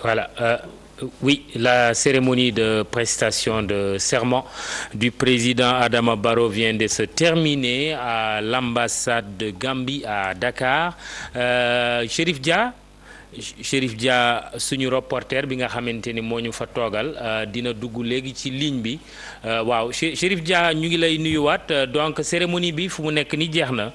Voilà. Oui, la cérémonie de prestation de serment du président Adama Barrow vient de se terminer à l'ambassade de Gambie à Dakar. Chérif Dia suñu reporter bi nga xamante ni moo ñu fa toogal dina dugg léegi ci ligne bi waaw Chérif Dia ñu ngi lay nuyuwaat donc cérémonie bi fu mu nekk ni jeex na.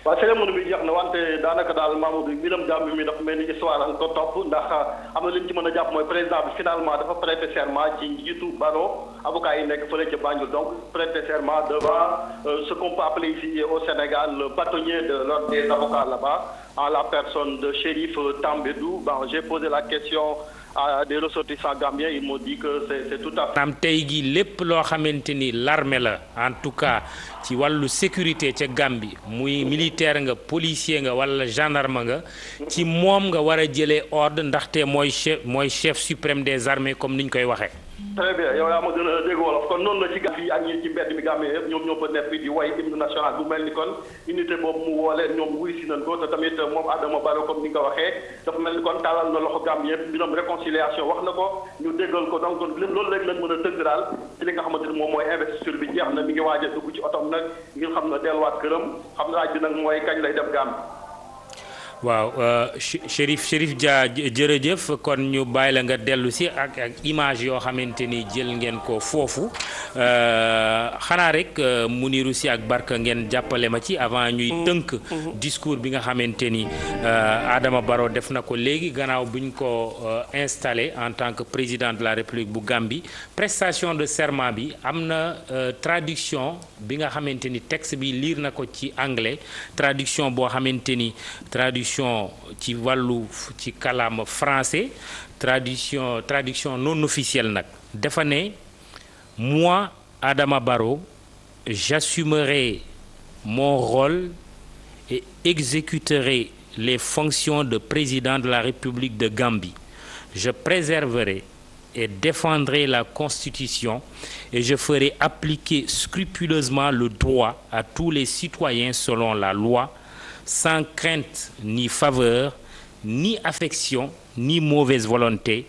waaw cérémonie bi jeex na wante daanaka daal Mamadou mbiram Gambie mi dafa mel ni histoire an ko topp ndax am na li ñu ci mën a jàpp mooy président bi finalement dafa prêter serment ci njiitu Barrow avocat yi nekk fële ca Banjul donc prêter serment devant ce qu'on peut appeler ici au Sénégal le bâtonnier de l'ordre des avocats là-bas en la personne de Chérif Tambédou. Bon, j'ai posé la question à des ressortissants gambiens, ils m'ont dit que c'est tout à fait. am tey gi lépp loo xamante ni l'armée la en tout cas ci wàllu sécurité ca Gambie muy militaire nga policier nga wala gendarme nga ci moom nga war a jëlee ordre ndaxte mooy chef suprême des armées comme ni ñu koy waxee. très bien yow yaa ma gën a dégg wolof kon noonu la ci gàtt yi ak ñi ci mbedd mi Gambie yëpp ñoom ñoo fa nekk di way hymne national bu mel ni kon unité boobu mu woo leen ñoom wuy si nañ ko te tamit moom Adama Barrow comme ni nga ko waxee dafa mel ni kon taalal na loxo Gambie yëpp mbiram réconciliation wax na ko ñu déggal ko donc loolu léegi lañ mën a tëgg daal ci li nga xamante ni moom mooy investiture bi jeex na mi ngi waaj a dugg ci otom nag ngir xam na delluwaat këram xam na laaj bi nag mooy kañ lay dem Gambie. waaw Chérif Dia jërëjëf kon ñu bàyyi la nga dellu si ak image yoo xamante ni jël ngeen ko foofu xanaa rek Muniru Si ak Barka ngeen jàppale ma ci avant ñuy tënk discours bi nga xamante ni Adama Barrow def na ko léegi gannaaw buñ ko installé en tant que président de la République bu Gambie prestation de serment bi am na traduction bi nga xamante ni texte bi lire na ko ci anglais traduction boo xamante ni ci wàllu ci kàllaama français traduction non officielle nag dafa ne moi Adama Barrow j'assumerai mon rôle et exécuterai les fonctions de président de la République de Gambie. Je préserverai et défendrai la Constitution et je ferai appliquer scrupuleusement le droit à tous les citoyens selon la loi, sans crainte ni faveur, ni affection, ni mauvaise volonté.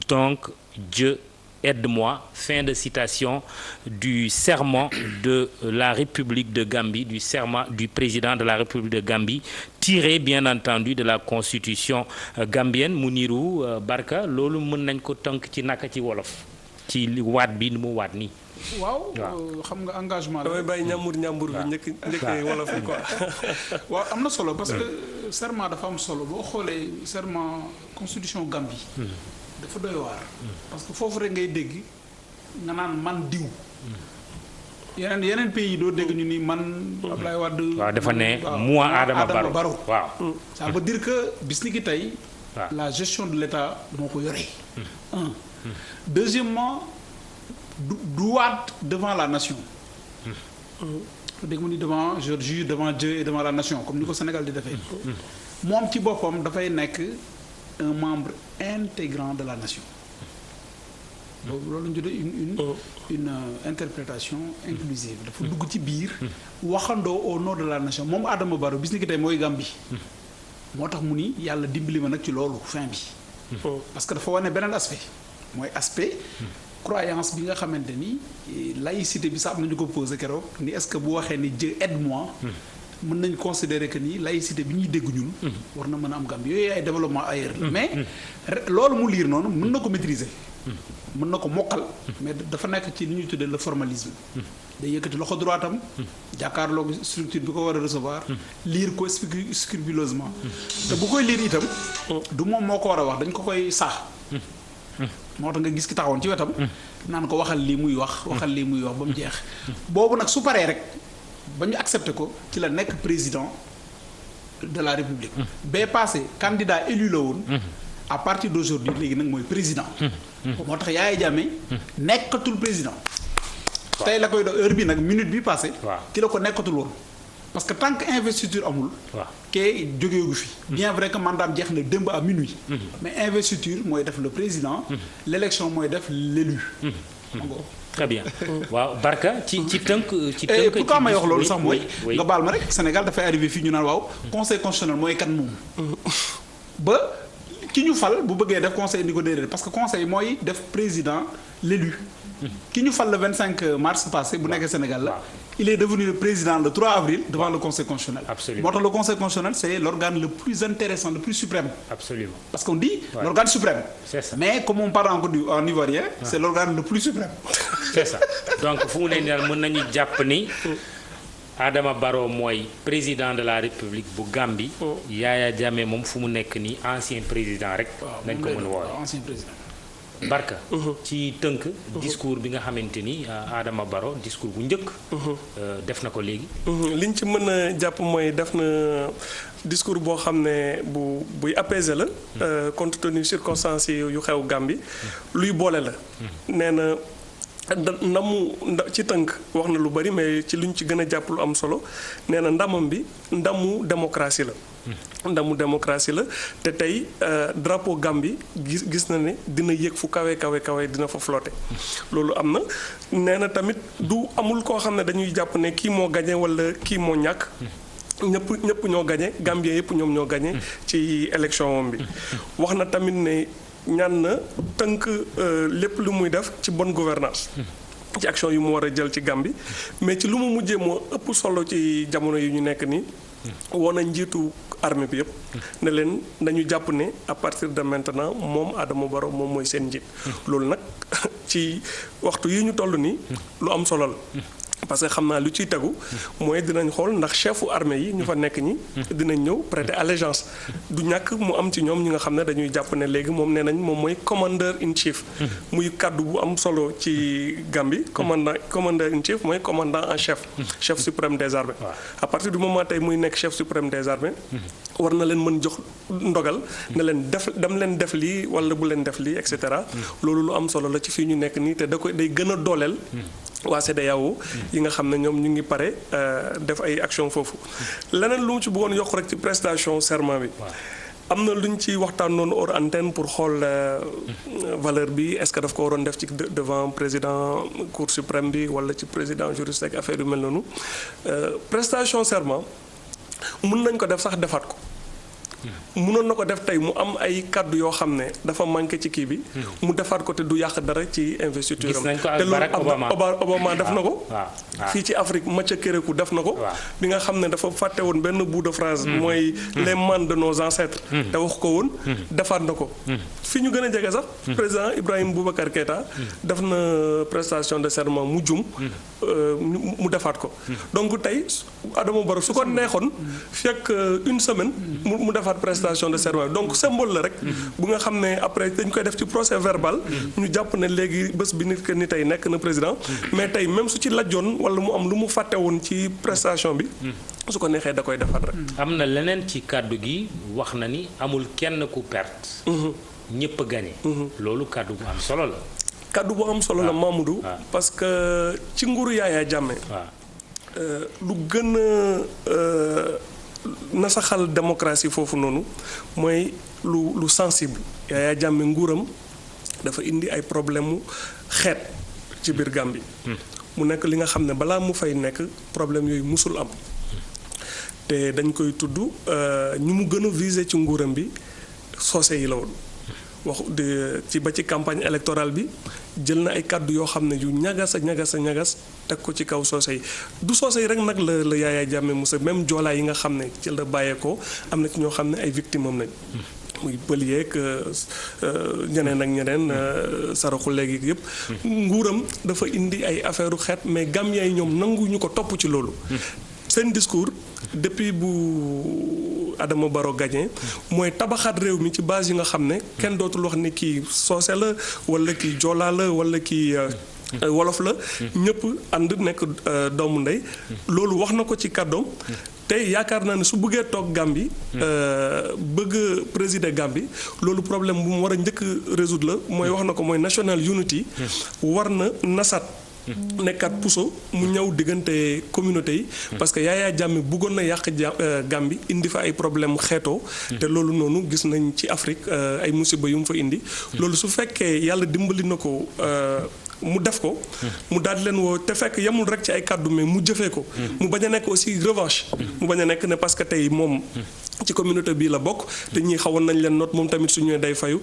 Donc, Dieu aide-moi. Fin de citation du serment de la République de Gambie, du serment du président de la République de Gambie, tiré bien entendu de la constitution gambienne. Muniru Barka loolu mën nañ ko tënk ci naka ci wolof ci waat bi nu mu waat nii. waaw xam nga engagement la. damay bàyyi ñambur bi njëkk wolof quoi. waaw am na solo parce que serment dafa am solo boo xoolee serment constitution Gambie. dafa doy waar. parce que foofu rek ngay dégg nga naan man diw. yeneen pays yi doo dégg ñu ni man. Ablaye Wade. waaw dafa ne moi Adama Barrow waaw. ça veut dire que bis ni ki tey. la gestion de l'État moo ko yore. Deuxièmement. du waat devant la nation. dégg mu ni devant je jure devant Dieu et devant la nation comme ni ko Sénégal di defee. moom ci boppam dafay nekk un membre intégrant de la nation. loolu la ñu tuddee une interprétation inclusive dafa dugg ci biir. waxandoo au nom de la nation moom Adama Barrow bis ni ki tey mooy Gambie. moo tax mu ni yàlla dimbali ma nag ci loolu fin bi. parce que dafa wane beneen aspect mooy aspect. croyance bi nga xamante ni laïcité bi sax am nañu ko posé keroog ni est-ce que bu waxee ni Dieu aide-moi mën nañ considérer que ni laïcité bi ñuy dégg ñun war na mën a am Gambie yooyu ay développement ailleurs la mais loolu mu liir noonu mën na ko maîtriser mën na ko mokkal mais dafa nekk ci li ñuy tuddee le formalisme day yëkkati loxo droitam jàkkaarloo structure bi ko war a recevoir lire ko scrupuleusement te bu koy lire itam du moom moo ko war a wax dañ ko koy saax moo tax nga gis ki taxawoon ci wetam naan ko waxal lii muy wax ba mu jeex boobu nag su paree rek ba ñu accepté ko ci la nekk président de la République bee passé candidat élu la woon à partir d'aujourd'hui léegi nag mooy président moo tax Yaya Jammeh nekkatul président tey la koy do heure bi nag minute bi passé ci la ko nekkatul woon parce que tant que investiture amul. kee jógeegu fi. bien vrai que mandaam jeex na démb à minuit. mais investiture mooy def le président. l'élection mooy def l'élu. très bien waaw Barka ci tënk. pourquoi may wax loolu sax mooy nga baal ma rek Sénégal dafay arrivé fii ñu naan waaw conseil constitutionnel mooy kan moom. ba ki ñu fal bu bëggee def conseil ni ko déedéet parce que conseil mooy def président l'élu ki ñu fal le 25 mars passé bu nekkee Sénégal la. il est devenu le président le 3 avril devant le conseil constitutionnel. Absolument. moo tax le conseil constitutionnel c'est l'organe le plus intéressant le plus suprême. Absolument. parce qu'on dit l'organe suprême. C'est ça. mais comme on parle en ivoirien. c'est l'organe le plus suprême. c'est ça donc fu mu ne nii daal mën nañu jàpp ni Adama Barrow mooy président de la République bu Gambie. Yaya Jammeh moom fu mu nekk nii ancien président rek. nañ ko mën a woowee ancien président. Barka ci tënk discours bi nga xamante ni Adama Barrow discours bu njëkk def na ko léegi liñ ci mën a jàpp mooy def na discours boo xam ne buy apaiser la compte tenu circonstances yu xew Gambie luy boole la nee na ci tënk wax na lu bari mais ci luñ ci gën a jàpp lu am solo nee na ndamam bi ndamu démocratie la ndamu démocratie la te tey drapeau Gambie gis na ne dina yéeg fu kawe dina fa flotter loolu am na nee na tamit du amul koo xam ne dañuy jàpp ne kii moo gagné wala kii moo ñàkk ñëpp ñoo gagné Gambien yëpp ñoom ñoo gagné ci élection bi wax na tamit ne ñaan na tënk lépp lu muy def ci bonne gouvernance ci action yu mu war a jël ci Gambie mais ci lu mu mujjee moo ëpp solo ci jamono yi ñu nekk nii woon na njiitu armée bi yëpp ne leen nañu jàpp ne à partir de maintenant moom Adama Barrow moom mooy seen njiit loolu nag ci waxtu yi ñu toll nii lu am solo la parce que xam naa lu ciy tegu mooy dinañ xool ndax chefu armée yi ñu fa nekk ñi dinañ ñëw prêter allégeance du ñàkk mu am ci ñoom ñi nga xam ne dañuy jàpp ne léegi moom nee nañ moom mooy commander in chief muy kaddu bu am solo ci Gambie commander in chief mooy commandant en chef chef suprême des armées à partir du moment tey muy nekk chef suprême des armées war na leen mën jox ndogal ne leen dem leen def lii wala bu leen def lii et cetera loolu lu am solo la ci fii ñu nekk nii te day gën a dooleel waa CEDEAO yi nga xam ne ñoom ñu ngi pare def ay action foofu leneen lu mu ci bëggoon yokk rek ci prestation serment bi am na lu ñu ci waxtaan noonu hors antenne pour xool valeur bi est-ce que daf ko waroon def ci devant président cour suprême bi wala ci président juriste ak affaire yu mel noonu prestation serment mun nañ ko def sax defaat ko mënoon na ko def tey mu am ay kaddu yoo xam ne dafa manqué ci kii bi mu defaat ko te du yàq dara ci investiture am te loolu Obama def na ko fii ci Afrique Macha Kérékou def na ko bi nga xam ne dafa fàtte woon benn bout de phrase mooy les manes de nos ancêtres te wax ko woon defaat na ko fi ñu gën a jege sax président Ibrahima Boubacar Keïta def na prestation de serment mu jum mu defaat ko donc tey Adama Barrow su ko neexoon fekk une semaine mu defaat prestation de serment donc symbole la rek bu nga xam ne après dañ koy def ci procès verbal ñu jàpp ne léegi bés bi nit que ni tey nekk na président mais tey même su ci lajjoon wala mu am lu mu fàtte woon ci prestation bi su ko neexee da koy defaat rek am na leneen ci kàddu gi wax na ni amul kenn ku perte ñëpp a gagné loolu kàddu bu am solo la kàddu bu am solo la Mamadou parce que ci nguuru Yaya Jammeh lu gën a nasaxal démocratie foofu noonu mooy lu sensible Yaya Jammeh nguuram dafa indi ay problème mu xeet ci biir Gambie mu nekk li nga xam ne balaa mu fay nekk problème yooyu musul am te dañ koy tudd ñu mu gën a viser ci nguuram bi soose yi la woon wax ci ba ci campagne électorale bi jël na ay kàddu yoo xam ne yu ñagas teg ko ci kaw soose yi du soose yi rek nag la Yaya Jammeh musa même joolaa yi nga xam ne ci la bàyyeekoo am na ci ñoo xam ne ay victimes am nañ muy bël yeeg ñeneen ak ñeneen saraxu léegi yëpp nguuram dafa indi ay affaire u xeet mais Gambien yi ñoom nanguñu ko topp ci loolu seen discours depuis bu Adama Barrow gagné mooy tabaxaat réew mi ci base yi nga xam ne kenn dootul wax ni kii soose la wala kii joolaa la wala kii wolof la ñëpp ànd nekk doomu ndey loolu wax na ko ci kàddoom tey yaakaar naa ne su bëggee toog Gambie bëgg présider Gambie loolu problème bu mu war a njëkk résoudre la mooy wax na ko mooy national unity war na nasaat nekkaat puso mu ñëw diggante communauté yi parce que Yaya Jammeh bëggoon na yàq Gambie indi fa ay problème xeetoo te loolu noonu gis nañ ci Afrique ay musiba yu mu fa indi loolu su fekkee yàlla dimbali na ko mu def ko. mu daal di leen woo te fekk yemul rek ci ay kàddu mais mu jëfee ko. mu bañ a nekk aussi revanche. mu bañ a nekk ne parce que tey moom ci communauté bii la bokk te ñii xawoon nañ leen noot moom tamit su ñëwee day fayu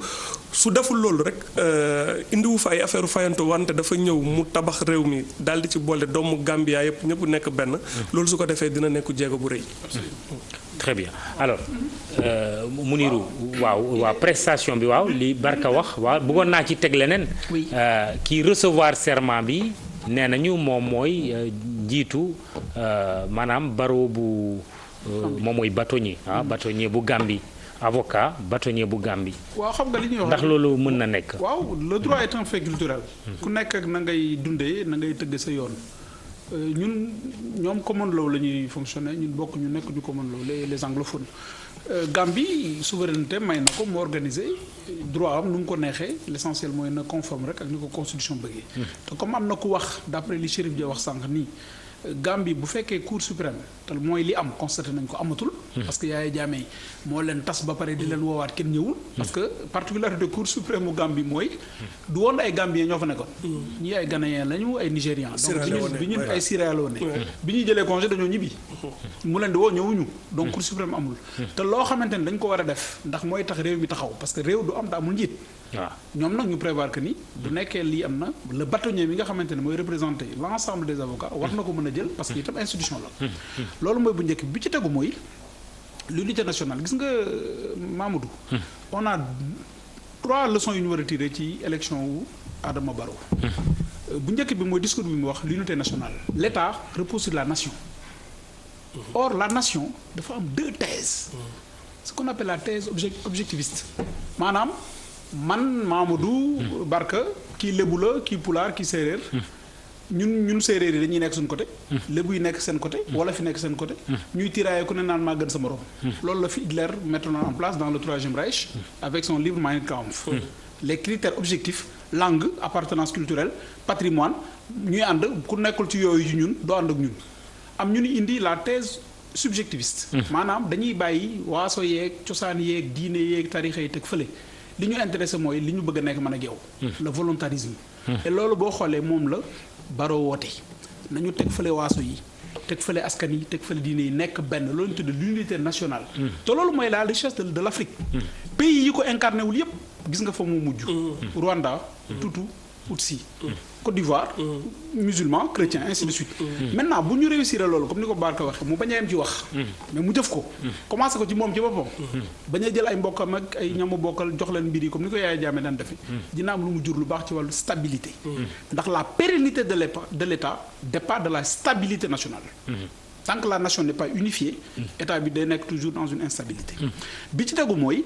su deful loolu rek indiwu fa ay affaire fayanto wante dafa ñëw mu tabax réew mi daal di ci boole doomu Gambia yëpp ñëpp nekk benn. loolu su ko defee dina nekk jéego bu rëy. très bien alors Mounirou waaw prestation bi waaw li Barka wax waaw bëggoon naa ci teg leneen. kii recevoir serment bi nee nañu moom mooy njiitu maanaam barreau bu moom mooy bâtonnier bâtonnier bu Gambie avocat bâtonnier bu Gambie. waaw xam nga li ñuy wax ndax loolu mën na nekk. waaw le droit est un fait culturel. ku nekk ak na ngay dundee na ngay tëgg sa yoon. ñoom common law la ñuy fonctionner ñun bokk ñu nekk ñu common law les anglophones. Gambie souveraineté may na ko mu organiser droit am nu mu ko neexee l'essentiel mooy na conforme rek ak ni ko constitution bëggee. te comme am na ku wax d'après li Chérif Dia wax sànq nii Gambie bu fekkee cour suprême te mooy li am constaté nañ ko amatul. parce que Yaya Jammeh moo leen tas ba pare di leen woowaat kenn ñëwul. parce que particularité cour suprême mu Gambie mooy du woon ay Gambiens ñoo fa nekkoon. ñii ay Ghanéens lañu ay Nigérians. donc bi ñu ay Sierra Leone bi ñuy jëlee congé dañoo ñibbi. mu leen di woo ñëwuñu. donc cour suprême amul. te loo xamante ni dañ ko war a def ndax mooy tax réew mi taxaw parce que réew du am te amul njiit. waaw ñoom nag ñu prévoir que ni bu nekkee lii am na le bâtonnier bi nga xamante ne mooy représenter l'ensemble des avocats war na ko mën a jël parce que itam institution la. loolu mooy bu njëkk bi ci tegu mooy l'unité nationale gis nga Mamadou. on a 3 leçons yu ñu war a tirer ci élection wu Adama Barrow. bu njëkk bi mooy discours bi mu wax l'unité nationale. l'État repose sur la nation. or la nation dafa am 2 thèses. ce qu'on appelle la thèse objectiviste maanaam man Mamadou Barka kii lébu la kii pulaar kii séeréer ñun séeréer yi dañuy nekk suñu côté lébu yi nekk seen côté wala fi nekk seen côté ñuy tirailler ku ne naan maa gën sa morom loolu la fi Hitler mettre en place dans le Troisième Reich avec son livre Mein Kampf les critères objectifs langue appartenance culturelle patrimoine ñuy ànd ku nekkul ci yooyu ci ñun doo ànd ak ñun am ñu ni indi la thèse subjectiviste maanaam dañuy bàyyi waaso yeeg cosaan yeeg diine yeeg tarixa yi teg fële li ñu intéressé mooy li ñu bëgg a nekk mën a geew le volontarisme et loolu boo xoolee moom la Barrow woote nañu teg fële waaso yi teg fële askan yi teg fële diine yi nekk benn loolu ñu tudd l'unité nationale te loolu mooy la richesse de l'Afrique pays yi ko incarné wul yépp gis nga fa mu mujj Rwanda Hutu Tutsi Côte d'Ivoire musulman chrétien ainsi de suite maintenant bu ñu réussir loolu comme ni ko Barka waxee mu bañ a yem ci wax mais mu jëf ko commencé ko ci moom ci boppam bañ a jël ay mbokkam ak ay ñamu bokkal jox leen mbir yi comme ni ko Yaya Jammeh daan defe dina am lu mu jur lu baax ci wàllu stabilité ndax la pérennité de l'État dépend de la stabilité nationale tant que la nation n'est pas unifiée état bi day nekk toujours dans une instabilité bi ci tegu mooy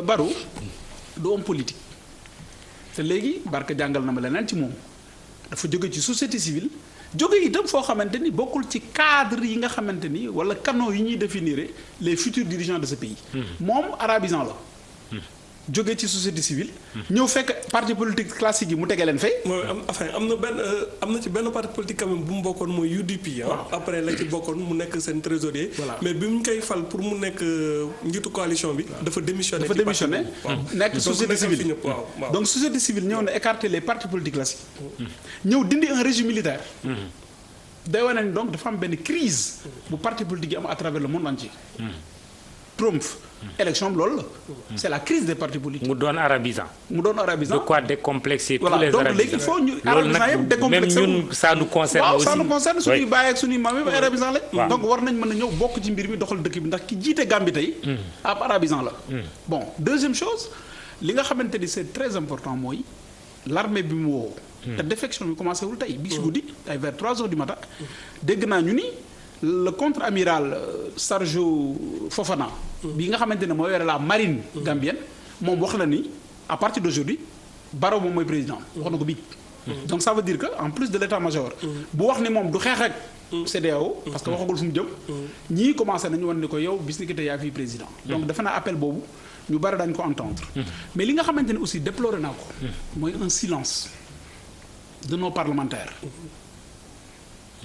Barrow du homme politique te léegi Barka jàngal na ma leneen ci moom dafa jóge ci société civile jóge itam foo xamante ni bokkul ci cadre yi nga xamante ni wala canaux yi ñuy définir les futurs dirigeants de ce pays moom arabisant la jóge ci société civile ñëw fekk parti politique classique yi mu tege leen fay am na ci benn parti politique quand même bu mu bokkoon mooy UDP après la ci bokkoon mu nekk seen trésorier mais bi mu koy fal pour mu nekk njiitu coalition bi dafa démissionné nekk société civile donc société civile ñëw na écarter les partis politiques classiques ñëw dindi un régime militaire day wane ni donc dafa am benn crise bu parti politique yi am à travers le monde entier Trump élection loolu la c'est la crise des partis politiques. mu doon arabisant. de quoi décomplexer tous les arabisants. donc léegi il faut ñu arabisants yëpp décomplexer même ñun ça nous concerne aussi. waaw ça nous concerne suñuy baay ak suñuy maam yëpp ay arabisants lañ. donc war nañ mën a ñëw bokk ci mbir mi doxal dëkk bi ndax ki jiite Gambie tey. ab arabisant la. bon deuxième chose li nga xamante ni c'est très important mooy l'armée bi mu woo. te défection bi commencé wul tey bi si guddi ay vers 3 heures du matin dégg naa ñu ni. le contre-amiral Sergio Fofana bi nga xamante ne moo yore la marine gambienne moom wax na ni à partir d'aujourd'hui Barrow moom mooy président wax na ko bii donc ça veut dire que en plus de l'état-major bu wax ni moom du xeex ak CEDEAO parce que waxagul fu mu jëm ñii commencé nañu wan ni ko yow bis ni ki tey yaa fii président donc defe naa appel boobu ñu bari dañ ko entendre mais li nga xamante ne aussi déploré naa ko mooy un silence de nos parlementaires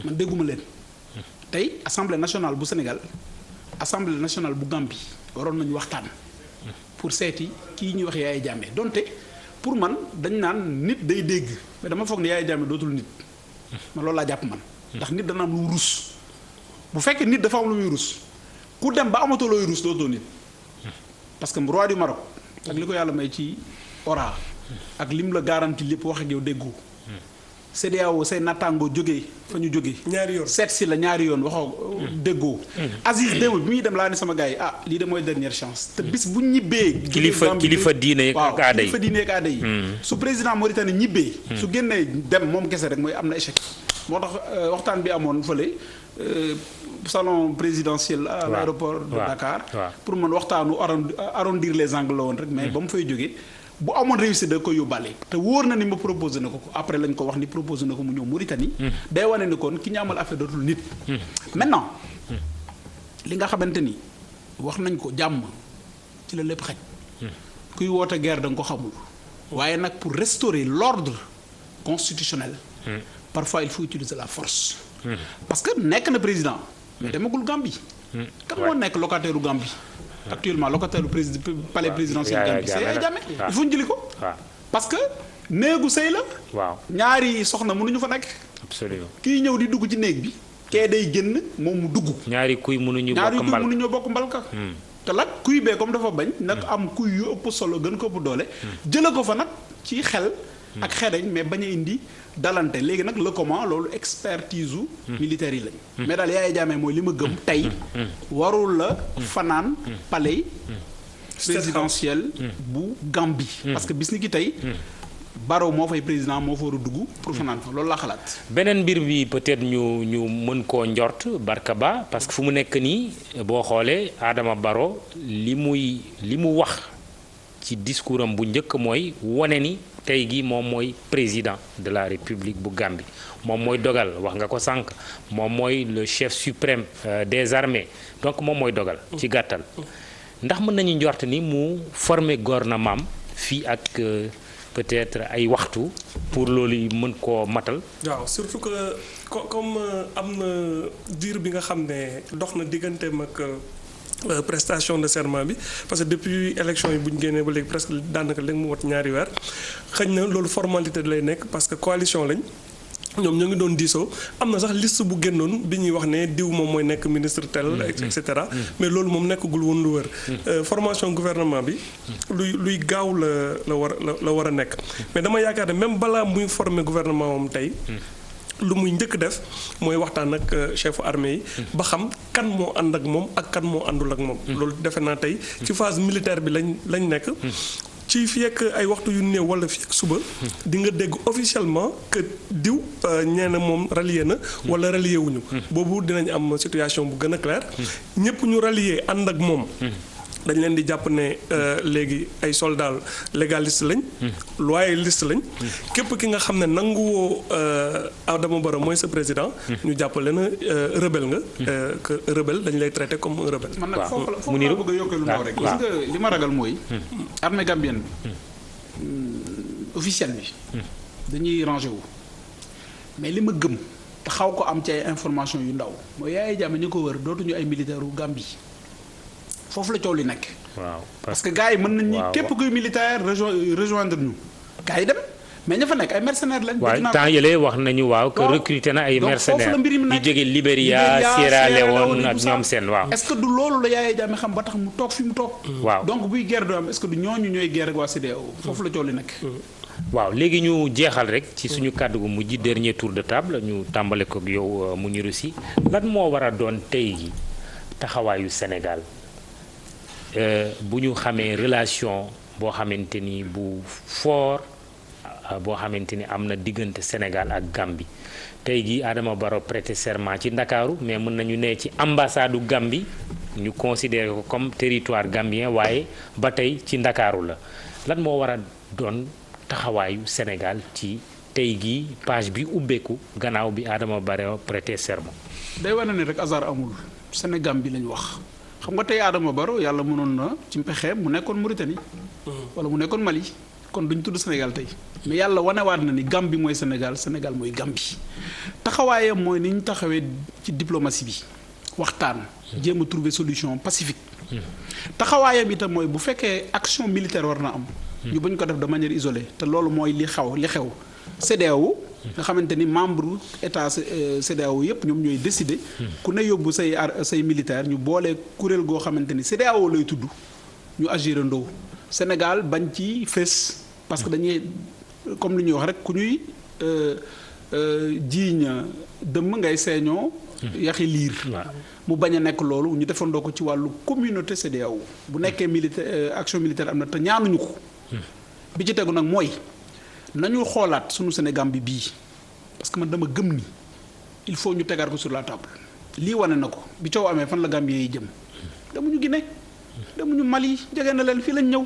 man dégguma leen tey assemblée nationale bu Sénégal assemblée nationale bu Gambie waroon nañu waxtaan pour seeti kii ñuy wax Yaya Jammeh donte pour man dañ naan nit day dégg mais dama foog ne Yaya Jammeh dootul nit man loolu laa jàpp man. ndax nit dana am lu rus bu fekkee nit dafa am lu muy rus ku dem ba amatoo looy rus dootoo nit parce que roi du Maroc ak li ko yàlla may ci ora ak lim la garanti lépp wax ak yow déggoo. CEDEAO say nattaangoo jógee fa ñu jógee. ñaari yoon seet si la ñaari yoon waxoo déggoo. Aziz démb bi muy dem laa ne sama gars yi lii de mooy dernière chance te bis bu ñibbee. kilifa diine ak aada yi kilifa diine ak aada yi. su président Mauritanie ñibbee. su génnee dem moom kese rek mooy am na échec. moo tax waxtaan bi amoon fële salon présidentiel à l'aéroport de Dakar. pour man waxtaanu arrondir les angles la woon rek mais ba mu fay jógee. bu amoon réussite da koy yóbbaale te wóor na ni ma proposé na ko après lañ ko wax ni proposé na ko mu ñëw Mauritanie. day wane ni kon ki ñu amal affaire dootul nit. maintenant li nga xamante ni wax nañ ko jàmm ci la lépp xaj. kuy woote guerre da nga ko xamul. waaye nag pour restaurer l'ordre constitutionnel. parfois il faut utiliser la force. parce que nekk na président. mais demagul Gambie. kan moo nekk locataire u Gambie. actuellement locataire palais présidentiel Gambie c'est Yaya Jammeh il faut ñu jëli ko parce que néegu sëy la ñaari soxna mënuñu fa nekk absolument kii ñëw di dugg ci néeg bi kee day génn moom mu dugg ñaari kuy mënuñu bokk mbalka te nag kuy bee comme dafa bañ nag am kuy yu ëpp solo gën ko ëpp doole jële ko fa nag ci xel ak xereñ mais bañ a indi dalante léegi nag le comment loolu expertise u militaire yi lañ mais daal Yaya Jammeh mooy li ma gëm tey warul la fanaan palais présidentiel bu Gambie parce que bis ni ki tey Barrow moo fay président moo fa war a dugg pour fanaan fa loolu laa xalaat beneen mbir bi peut-être ñu mën koo njort Barkaba parce que fu mu nekk nii boo xoolee Adama Barrow li mu wax ci discours am bu njëkk mooy wone ni tey gi moom mooy président de la République bu Gambie moom mooy dogal wax nga ko sànq moom mooy le chef suprême des armées donc moom mooy dogal ci gàttal ndax mën nañu njort ni mu former gouvernement fii ak peut-être ay waxtu pour loolu mën koo matal. waaw surtout que comme am na diir bi nga xam ne dox na digganteem ak prestation de serment bi parce que depuis élection yi bu ñu génnee ba léegi presque daanaka léegi mu wat ñaari weer xëy na loolu formalité lay nekk parce que coalition lañ ñoom ñoo ngi doon diisoo am na sax liste bu génnoon bi ñuy wax ne diw moom mooy nekk ministre tel et cetera mais loolu moom nekkagul woon lu wër formation gouvernement bi luy gaaw la war a nekk mais dama yaakaar ne même balaa muy former gouvernement moom tey lu muy njëkk def mooy waxtaan ak chef armée yi ba xam kan moo ànd ak moom ak kan moo àndul ak moom loolu defe naa tey ci phase militaire bi lañ nekk ci fii ak ay waxtu yu néew wala fii ak suba di nga dégg officiellement que diw ñee na moom rallié na wala rallié wuñu boobu dinañ am situation bu gën a claire ñëpp ñu rallié ànd ak moom dañ leen di jàpp ne léegi ay soldats légaliste lañ loyaliste lañ képp ki nga xam ne nanguwoo Adama Barrow mooy sa président ñu jàppale na rebelle nga que rebelle dañ lay traité comme un rebelle. man nag foofu laa bëgg a yokkee lu ndaw rek gis nga li ma ragal mooy armée gambienne bi officielle bi dañuy rangé wu mais li ma gëm te xaw ko am ci ay information yu ndaw mooy Yaya Jammeh ñu ko wër dootuñu ay militaire u Gambie foofu la coow li nekk. waaw parce que gars yi mën nañu. képp kuy militaire rejoindre ñu. gars yi dem mais ña fa nekk ay mercenaires lañ. waaw temps yële wax nañu que recruter na ay mercenaires yu jóge Libéria Sierra Leone ak ñoom seen waaw. est-ce que du loolu la Yaya Jammeh xam ba tax mu toog fi mu toog. waaw donc buy guerre du am est-ce que du ñooñu ñooy guerre ak waa CEDEAO foofu la coow li nekk. waaw léegi ñu jeexal rek ci suñu kàddu gu mujj dernier tour de table ñu tàmbale ko ak yow Mounirou Sy lan moo war a doon tey gi taxawaayu Sénégal. bu ñu xamee relation boo xamante ni bu fort boo xamante ni am na diggante Sénégal ak Gambie tey jii Adama Barrow prêter serment ci Ndakaaru mais mën nañu ne ci ambassade Gambie ñu considérer ko comme territoire gambien waaye ba tey ci Ndakaaru la lan moo war a doon taxawaayu Sénégal ci tey jii page bi ubbeeku gannaaw bi Adama Barrow prêter serment. day wane ne rek hasard amul Sénégal bi lañ wax. xam nga tey Adama Barrow yàlla mënoon na ci pexeem mu nekkoon Mauritanie wala mu nekkoon Mali kon duñ tudd Sénégal tey mais yàlla wanewaat na ni Gambie mooy Sénégal Sénégal mooy Gambie taxawaayam mooy ni ñu taxawee ci diplomatie bi waxtaan jéem a trouver solution pacifique taxawaayam itam mooy bu fekkee action militaire war na am ñu bañ ko def de manière isolée te loolu mooy li xew CEDEAO nga xamante ni membre état CEDEAO yëpp ñoom ñooy décider ku ne yóbbu say militaire ñu boole kuréel goo xamante ni CEDEAO lay tudd ñu agirandoo Sénégal bañ ci fés parce que dañuy comme li ñuy wax rek ku ñuy jiiñ dëmm ngay seeñoo yaxi liir mu bañ a nekk loolu ñu defandoo ko ci wàllu communauté CEDEAO bu nekkee action militaire am na te ñaanuñu ko bi ci tegu nag mooy nañu xoolaat sunu Sénégal bii parce que man dama gëm ni il faut ñu tegaat ko sur la table lii wane na ko bi coow amee fan la Gambien yi jëm demuñu Guinée demuñu Mali jege na leen fii lañ ñëw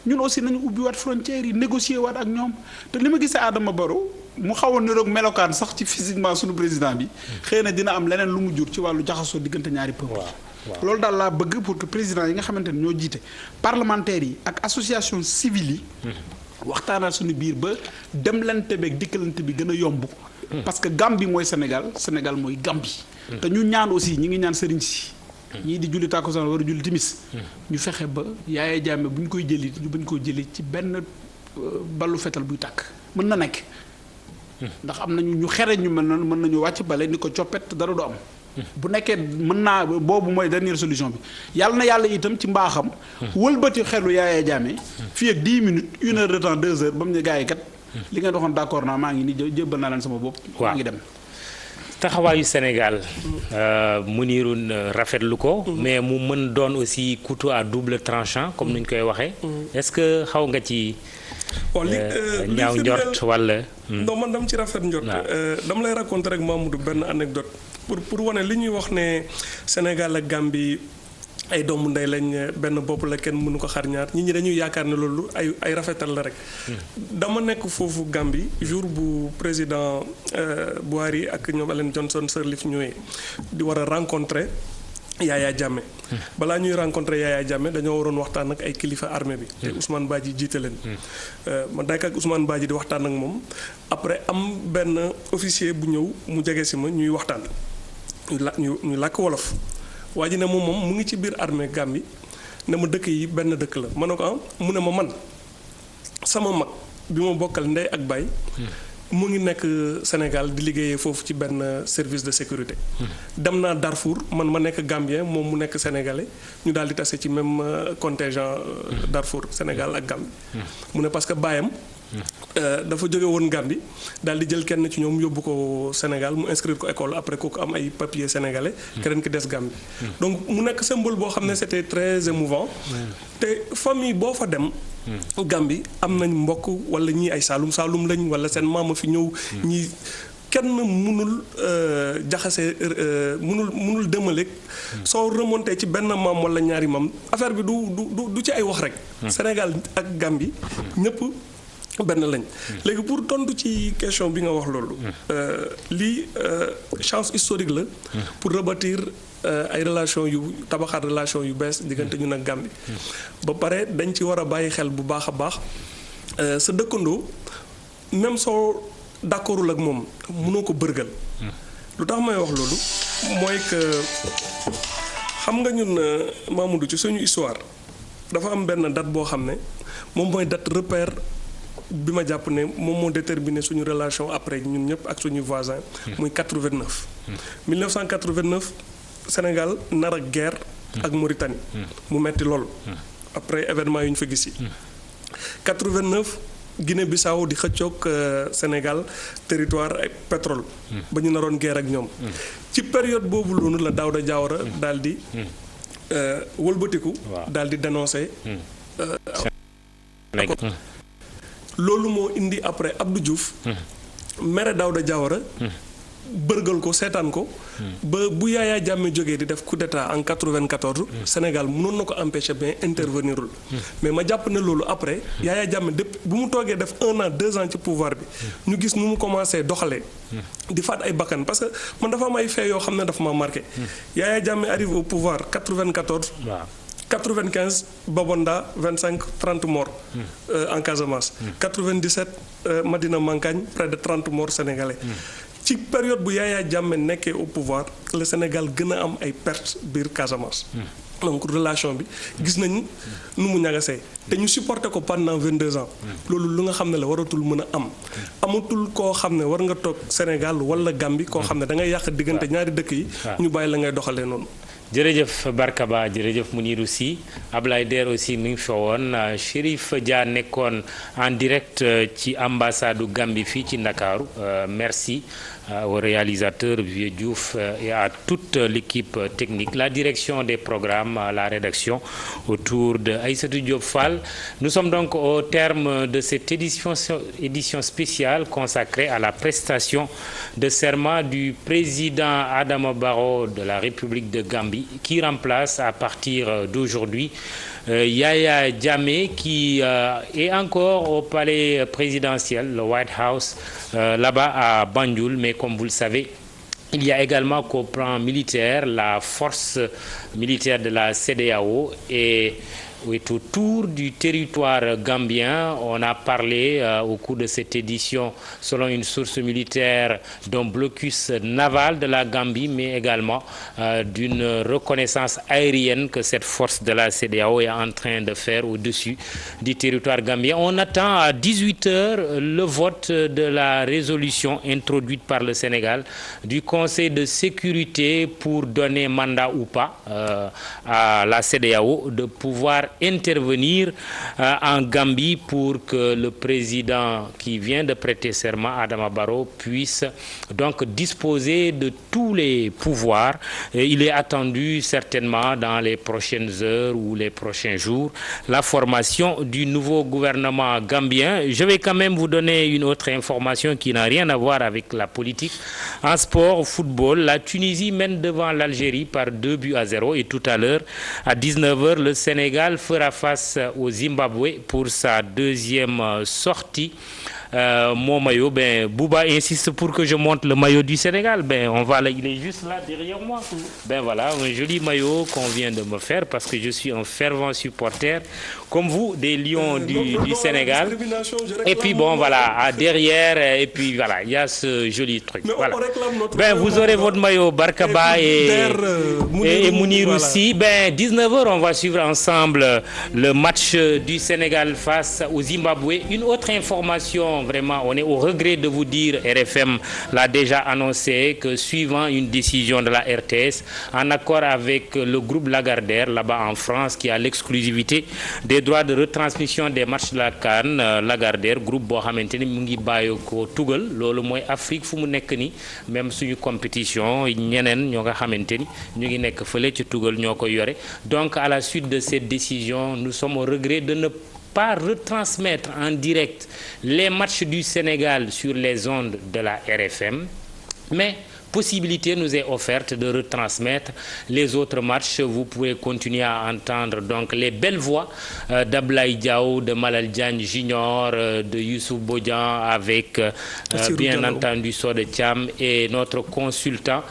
ñun aussi nañu ubbiwaat frontières yi négocier waat ak ñoom te li ma gisee Adama Barrow mu xaw a niroog melokaan sax ci physiquement sunu président bi xëy na dina am leneen lu mu jur ci wàllu jaxasoo diggante ñaari peuple loolu daal laa bëgg pour que président yi nga xamante ne ñoo jiite parlementaires yi ak association civile yi waxtaanaat suñu biir ba demlante beeg dikkalante bi gën a yomb parce que Gambie mooy Sénégal mooy Gambie te ñu ñaan aussi ñi ngi ñaan sëriñ si ñii di julli tàkkusaan war a julli timis ñu fexe ba Yaya Jammeh bu ñu koy jëli ñu bañ koo jëli ci benn ballu fetal buy tàkk mën na nekk ndax am nañu ñu xereñ ñu mën nañu wàcc bale ni ko coppet dara du am bu nekkee mën naa boobu mooy dernière solution bi yàlla na yàlla itam ci mbaaxam wëlbati xelu Yaya Jammeh fii ak 10 minutes 1 heure de temps 2 heures ba mu ne gars yi kat li ngeen waxoon d'accord naa maa ngi ni jébbal naa leen sama bopp maa ngi dem taxawaayu Sénégal Mounirou rafetlu ko mais mu mën doon aussi couteau à double tranchant comme ni ñu koy waxee est-ce que xaw nga ci ñaaw njort wala non man dama ci rafet njort dama lay raconter rek Mamadou benn anecdote pour wane li ñuy wax ne Sénégal ak Gambie ay doomu ndey lañ benn bopp la kenn mënu ko xar ñaar nit ñi dañuy yaakaar ne loolu ay rafetal la rek dama nekk foofu Gambie jour bu président Buhari ak ñoom Ellen Johnson Sirleaf ñëwee di war a rencontrer Yaya Jammeh balaa ñuy rencontrer Yaya Jammeh dañoo waroon waxtaan ak ay kilifa armée bi te Ousmane Badji jiite leen ma nekk ak Ousmane Badji di waxtaan ak moom après am benn officier bu ñëw mu jege si ma ñuy waxtaan ñu làkk wolof waa ji ne moom mu ngi ci biir armée Gambie ne ma dëkk yi benn dëkk la ma ne ko mu ne ma man sama mag bi ma bokkal ndey ak baay mu ngi nekk Sénégal di liggéeyee foofu ci benn service de sécurité dem naa Darfour man ma nekk Gambien moom mu nekk sénégalais ñu daal di tase ci même contingent Darfour Sénégal ak Gambie mu ne parce que baayam dafa jóge woon Gambie daal di jël kenn ci ñoom yóbbu ko Sénégal mu inscrire ko école après kooku am ay papiers sénégalais keneen ki des Gambie donc mu nekk symbole boo xam ne c'était très émouvant te famille boo fa dem Gambie am nañ mbokk wala ñii ay saalum lañ wala seen maama fi ñëw ñii kenn mënul jaxase mënul dëmaleeg soo remonté ci benn maam wala ñaari maam affaire bi du ci ay wax rek Sénégal ak Gambie ñëpp benn lañ léegi pour tontu ci question bi nga wax loolu lii chance historique la pour rebâtir ay relation yu tabaxaat relation yu bees diggante ñun ak Gambie ba pare dañ ci war a bàyyi xel bu baax a baax sa dëkkandoo même soo d'accordul ak moom mënoo ko bërgal lu tax may wax loolu mooy que xam nga ñun Mamadou ci suñu histoire dafa am benn date boo xam ne moom mooy date repère bi ma jàpp ne moom moo déterminé suñu relation après ñun ñëpp ak suñu voisin muy 89 1989 Sénégal nar ak guerre ak Mauritanie mu metti lool après événement yu ñu fa gis yi 89 Guinée-Bissau di xëccoog Sénégal territoire ak pétrole ba ñu naroon guerre ak ñoom ci période boobu loolu la Daouda Diawara daal di wëlbatiku daal di dénoncer loolu moo indi après Abdou Diouf mere Daouda Diawara bërgal ko seetaan ko ba bu Yaya Jammeh jógee di def coup d'état en 94 Sénégal mënoon na ko empêcher bien intervenirul mais ma jàpp ne loolu après Yaya Jammeh depuis bu mu toogee def 1 an 2 ans ci pouvoir bi ñu gis nu mu commencé doxalee di faat ay bakkan parce que man dafa am ay faits yoo xam ne dafa ma marqué Yaya Jammeh arrive au pouvoir 94 95 Babonda 25-30 morts en Casamance 97 Madina Mankagne près de 30 morts sénégalais ci période bu Yaya Jammeh nekkee au pouvoir le Sénégal gën a am ay pertes biir Casamance donc relation bi gis nañ nu mu ñagasee te ñu supporté ko pendant 22 ans loolu lu nga xam ne la waratul mën a am amatul koo xam ne war nga toog Sénégal wala Gambie koo xam ne da ngay yàq diggante ñaari dëkk yi ñu bàyyi la ngay doxalee noonu. jërëjëf Barka Ba jërëjëf Mounirou Sy Ablaye Der aussi mi ngi fa woon Chérif Dia nekkoon en direct ci ambassade du Gambie fii ci Ndakaaru merci au réalisateur Vieux Diouf et à toute l'équipe technique, la direction des programmes, la rédaction autour de Aïssatou Diop Fall. Nous sommes donc au terme de cette édition spéciale consacrée à la prestation de serment du président Adama Barrow de la République de Gambie, qui remplace à partir d'aujourd'hui Yaya Jammeh, qui est encore au palais présidentiel, le White House, là-bas à Banjul. Mais comme vous le savez, il y a également qu'au plan militaire, la force militaire de la CEDEAO est autour du territoire gambien. On a parlé au cours de cette édition, selon une source militaire, d'un blocus naval de la Gambie, mais également d'une reconnaissance aérienne que cette force de la CEDEAO est en train de faire au-dessus du territoire gambien. On attend à 18h le vote de la résolution introduite par le Sénégal du Conseil de sécurité pour donner mandat ou pas à la CEDEAO de pouvoir intervenir en Gambie pour que le président qui vient de prêter serment, Adama Barrow, puisse donc disposer de tous les pouvoirs. Et il est attendu certainement dans les prochaines heures ou les prochains jours la formation du nouveau gouvernement gambien. Je vais quand même vous donner une autre information qui n'a rien à voir avec la politique. En sport, au football, la Tunisie mène devant l'Algérie par 2-0 et tout à l'heure, à 19h, le Sénégal fera face au Zimbabwe pour sa deuxième sortie. Mon maillot, ben Bouba insiste pour que je monte le maillot du Sénégal. Ben on va là, il est juste là derrière moi. Ben voilà, un joli maillot qu'on vient de me faire parce que je suis un fervent supporter comme vous des Lions du Sénégal. Et puis bon voilà, derrière et puis voilà, il y a ce joli truc. Voilà. Ben vous aurez votre maillot Barka Ba et Mounirou Sy. Ben 19h, on va suivre ensemble le match du Sénégal face au Zimbabwe. Une autre information. Vraiment, on est au regret de vous dire, RFM l'a déjà annoncé, que suivant une décision de la RTS, en accord avec le groupe Lagardère, là-bas en France, qui a l'exclusivité des droits de retransmission des matchs de la CAN, Lagardère, groupe boo xamante ni mu ngi bàyyi ko tugal loolu mooy Afrique fu mu nekk ni même suñu compétition ñeneen ñoo nga xamante ni ñu ngi nekk fële ci tugal ñoo ko yore. Donc à la suite de cette décision, nous sommes au regret de ne pas retransmettre en direct les matchs du Sénégal sur les ondes de la RFM, mais possibilité nous est offerte de retransmettre les autres matchs. Vous pouvez continuer à entendre donc les belles voix d'Ablaye Diaw, de Malal Diagne Junior, de Youssouf Bodian avec bien entendu Sode Thiam et notre consultant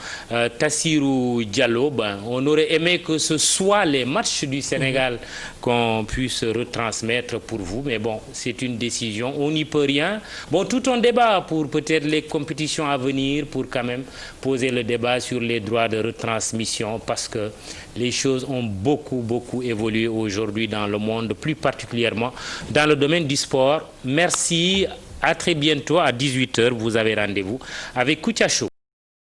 Tassirou Diallo. Ben, on aurait aimé que ce soit les matchs du Sénégal qu'on puisse retransmettre pour vous, mais bon, c'est une décision, on n'y peut rien. Bon, tout un débat pour peut-être les compétitions à venir, pour quand même poser le débat sur les droits de retransmission, parce que les choses ont beaucoup évolué aujourd'hui dans le monde, plus particulièrement dans le domaine du sport. Merci, à très bientôt, à 18h, vous avez rendez-vous avec Koutia Show.